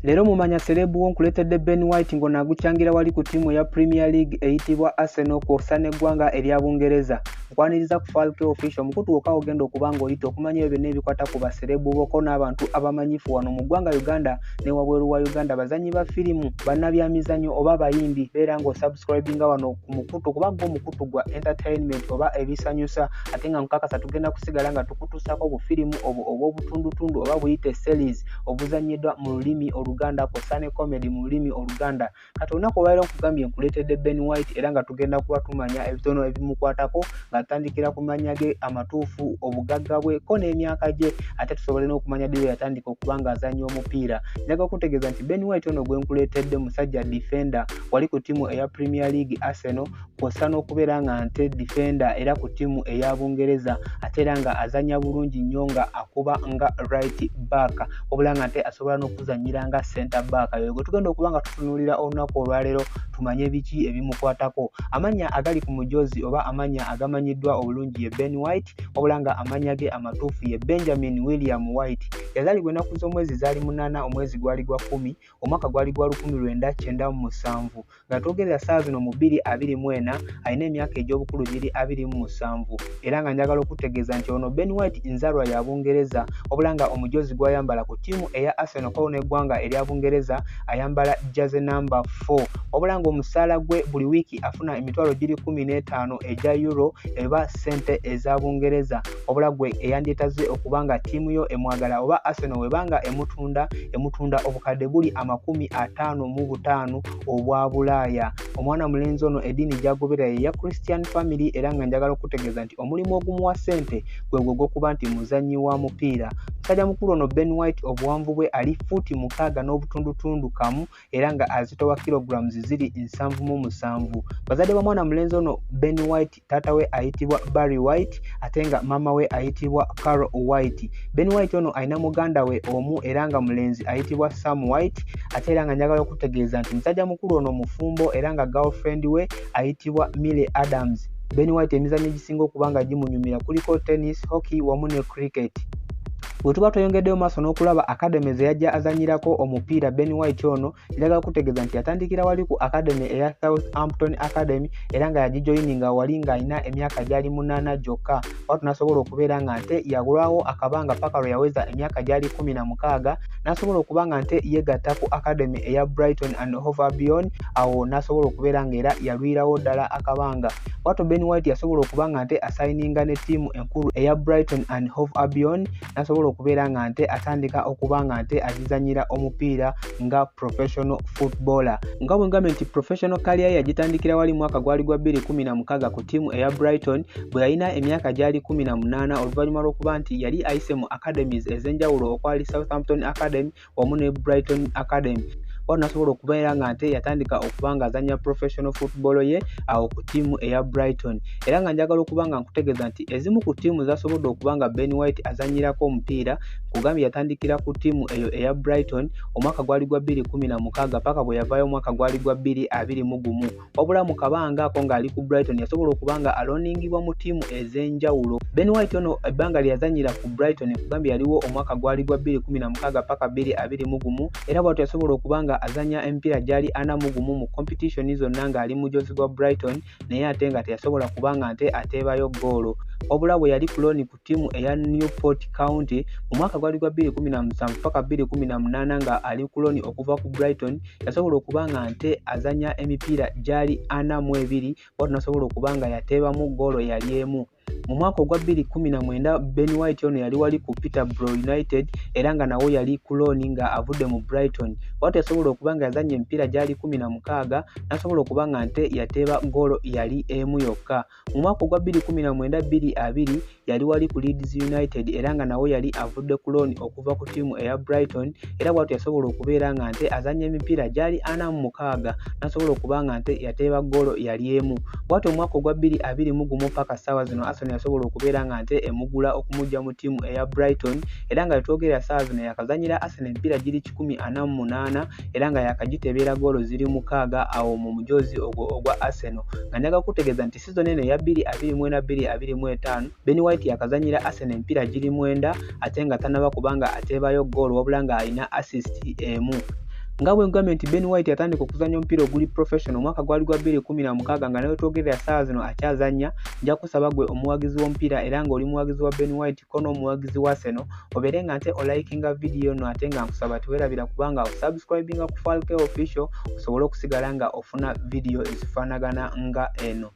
Lero mumanya serebu wonkuletedde Ben White ngo naguchangira wali ku timu ya Premier League eyitibwa Arsenal kwosa n'eggwanga erya Bungereza. Nkwaniriza ku Falco Official mukutu wokka ogenda okubanga oyita okumanya ebyo byonna ebikwata ku baserebu boko n'abantu abamanyifu wano mu ggwanga Uganda ne wabweru wa Uganda, bazanyi ba firimu, bannabyamizannyo oba bayimbi, beera ng'osubscribinga wano ku mukutu kuba gwo mukutu gwa entertainment oba ebisanyusa, ate nga nkakasa tugenda kusigala nga tukutuusako bufirimu obw'obutundutundu oba buyite series obuzannyiddwa mu lulimi Oluganda kwosa ne comedy mu lulimi Oluganda. Kati olunaku olwaleero nkugambye nkuleetedde Ben White era nga tugenda kuba tumanya ebitono ebimukwatako ng'atandikira ku mannya ge amatuufu, obugagga bwe ko n'emyaka gye, ate tusobole n'okumanya ddi lwe yatandika okuba ng'azannya omupiira. Njaga okutegeeza nti Ben White ono gwe nkuleetedde musajja defender, wali ku ttiimu eya Premier League Arsenal kwosa n'okubeera nga nte defender era ku ttiimu eya Bungereza, ate era nga azannya bulungi nnyo nga akuba nga right back, wabula nga nte asobola n'okuzannyira nga center back. Yo gwe tugenda okuba nga tutunuulira olunaku olwaleero tumanye biki ebimukwatako. Amannya agali ku mujoozi oba amannya agamanyiddwa obulungi ye Ben White, wabula nga amannya ge amatuufu ye Benjamin William White. Yazaalibwa ennaku z'omwezi zaali 8 omwezi gwali gwa 10 omwaka gwali gwa 1997, nga twogerera ssaawa zino mu 2024 alina emyaka egy'obukulu giri 27, era nga njagala okutegeeza nti ono Ben White nzaalwa ya Bungereza, wabula nga omujoozi gw'ayambala ku ttiimu eya Arsenal ko n'eggwanga erya Bungereza ayambala jersey number 4, wabula nga omusaala gwe buli wiiki afuna emitwalo giri 15 egya euro eba ssente eza Bungereza, wabula gwe eyandyetaze okuba nga ttiimu yo emwagala oba Arsenal webanga emutunda obukadde buli 55 obwa Bulaaya. Omwana mulenzi ono eddiini gy'agoberera ye ya Christian family, era nga njagala okutegeeza nti omulimu ogumuwa ssente gwe gw'okuba nti muzannyi wa mupiira. Musajja mukulu ono Ben White obuwanvu bwe ali fuuti 6 n'obutundutundu kamu, era nga azitowa kilograms ziri 77. Bazadde ba mwana mulenzi ono Ben White, taata we ayitibwa Barry White ate nga maama we ayitibwa Carol White. Ben White ono alina muganda we omu era nga mulenzi ayitibwa Sam White, ate era nga njagala okutegeeza nti musajja mukulu ono mufumbo era nga girlfriend we ayitibwa Millie Adams. Ben White emizannyo egisinga okuba nga gimunyumira kuliko tennis, hockey wamu ne cricket. Bwe tuba tweyongeddeyo maaso n'okulaba academy ze yajja azanyirako omupiira Ben White ono, njagala kutegeeza nti yatandikira wali ku academy eya Southampton Academy era nga yagijoyininga wali ng'alina emyaka gyali 8 gyokka. Watu n'asobola okubeera nga nte yagulwawo akabanga paka lwe yaweza emyaka gyali 16, n'asobola okuba nga nte yegatta ku academy eya Brighton and Hove Albion, awo n'asobola okubeera ng'era yalwirawo ddala akabanga. Watu Ben White yasobola okuba nga nte asayininga ne ttiimu enkulu eya Brighton and Hove Albion, n'asobola okubeera nga nte atandika okuba nga nte agizanyira omupiira nga professional footballer. Nga bwe ngambye nti professional career yagitandikira wali mwaka gwali gwa 2016 ku ttiimu eya Brighton bwe yalina emyaka gyali 18, oluvannyuma lw'okuba nti yali ayise mu academies ez'enjawulo okwali Southampton Academy wamu ne Brighton Academy. Wano nasobola okubeera nga nte yatandika okuba nga azannya professional football ye awo ku ttiimu eya Brighton, era nga njagala okuba nga nkutegeeza nti ezimu ku ttiimu zasobodde okuba nga Ben White azannyirako omupiira, kugambye yatandikira ku ttiimu eyo eya Brighton omwaka gwali gwa 2016 paka bwe yavaayo omwaka gwali gwa 2021, wabula mu kabanga ako ng'ali ku Brighton yasobola okuba nga aloningibwa mu ttiimu ez'enjawulo. Ben White ono ebbanga lye yazannyira ku Brighton kugambye yaliwo omwaka gwali gwa 2016 paka 2021, era bw'atyo yasobola okuba nga azanya emipiira gyali 41 mu competition zonna ng'ali mujoozi gwa Brighton, naye ate nga teyasobola kuba nga nte ateebayo goolo. Wabula bwe yali ku looni ku ttiimu eya Newport County mu mwaka gwali gwa 2017 paka 2018 nga ali ku looni okuva ku Brighton, yasobola okuba nga nte azanya emipiira gyali 42, watu nasobola okuba nga yateebamu goolo yali emu. Mu mwaka ogwa 2019 Ben White ono yali wali ku Peterborough United era nga nawo yali ku looni nga avudde mu Brighton. Watu yasobola okuba nga yazanya emipiira gyali 16, nasobola okuba nga nte yateeba goolo yali emu yokka. Mu mwaka ogwa 2019-2020 yali wali ku Leeds United era nga nawo yali avudde ku looni okuva ku ttiimu eya Brighton, era bwatu yasobola okubeera nga nte azanya emipiira gyali 46, nasobola okuba nga nte yateeba goolo yali emu. Bwatu omwaka ogwa 2021 paka ssaawa zino Arsenal yasobola okubeera nga nte emugula okumujja mu ttiimu eya Brighton, era nga twogera ssaawa zino yakazanyira Arsenal emipiira giri 148 era nga yakagitebeera goolo ziri 6 awo mu mujoozi ogwa Arsenal. Nga njaga kutegeeza nti season eno ya 2024-2025 Ben White yakazanyira Arsenal emipiira giri 9 ate nga tanaba kubanga ateebayo goolo wabula nga alina assist emu. nga bwe ngambye nti Ben White yatandika okuzannya omupiira oguli professional omwaka gwali gwa 2016 nga nawe twogerera ssaawa zino akyazannya. Nja kusaba gwe omuwagizi w'omupiira era ng'oli muwagizi wa Ben White ko n'omuwagizi wa Arsenal obeere nga nte olikinga vidiyo no ate nga nkusaba teweerabira kubanga osubscribinga ku Falke Official osobole okusigala nga ofuna vidiyo ezifaanagana nga eno.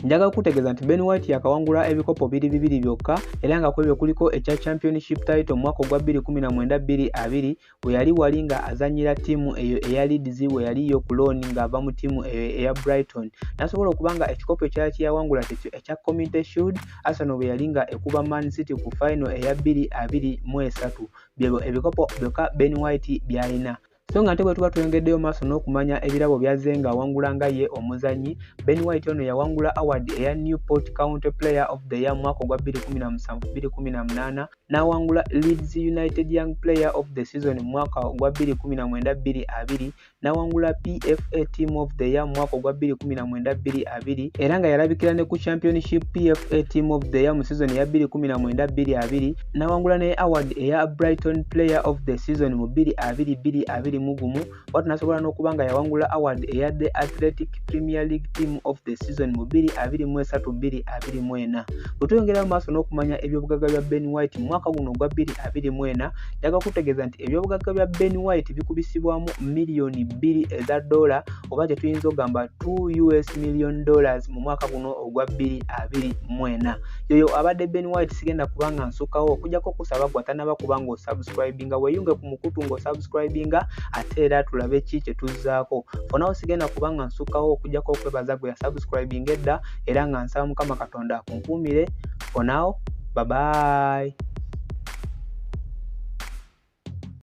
Njagala kutegeeza nti Ben White yakawangula ebikopo bibiri byokka era nga kwebyo kuliko ekya championship title mu mwaka ogwa 2019-2020 bwe yali wali nga azannyira ttiimu eyo eya Leeds we yaliyo ku loan ng'ava mu ttiimu eyo eya Brighton. N'asobola okuba nga ekikopo ekyali kyeyawangula kyekyo ekya Community Shield Arsenal bwe yali nga ekuba Man City ku final eya 2023. Byebyo ebikopo byokka Ben White by'alina. So nga nte bwe tuba tweyongeddeyo maaso n'okumanya ebirabo byazze nga awangula nga ye omuzannyi, Ben White ono yawangula award eya Newport County Player of the Year mu mwaka ogwa 2017-2018, n'awangula Leeds United Young Player of the Season mu mwaka ogwa 2019-2020, n'awangula PFA Team of the Year mu mwaka ogwa 2019-2020 era nga yalabikira ne ku Championship PFA Team of the Year mu season ya 2019-2020, n'awangula ne award eya Brighton Player of the Season mu 2020 mugumu. Watu nasobola n'okuba nga yawangula award eya The Athletic Premier League Team of the Season mu 2023-2024. Bwe tuyongera mu maaso n'okumanya ebyobugagga bya Ben White mu mwaka guno ogwa 2024, njaga kutegeeza nti ebyobugagga bya Ben White bikubisibwamu miliyoni 2 eza dola oba kye tuyinza ogamba $2 million mu mwaka guno ogwa 2024. Yoyo abadde Ben White sigenda kubanga nsukkawo okujjako kusaba gwatanaba kubanga osubscribinga weeyunge ku mukutu ng'osubscribinga ate era tulabe ki kye tuzzaako. Fonawo sigenda kubanga nsukkawo okujjako okwebaza gwe yasubscribinga edda era nga nsaba Mukama Katonda akunkuumire. Fonawo, bye bye.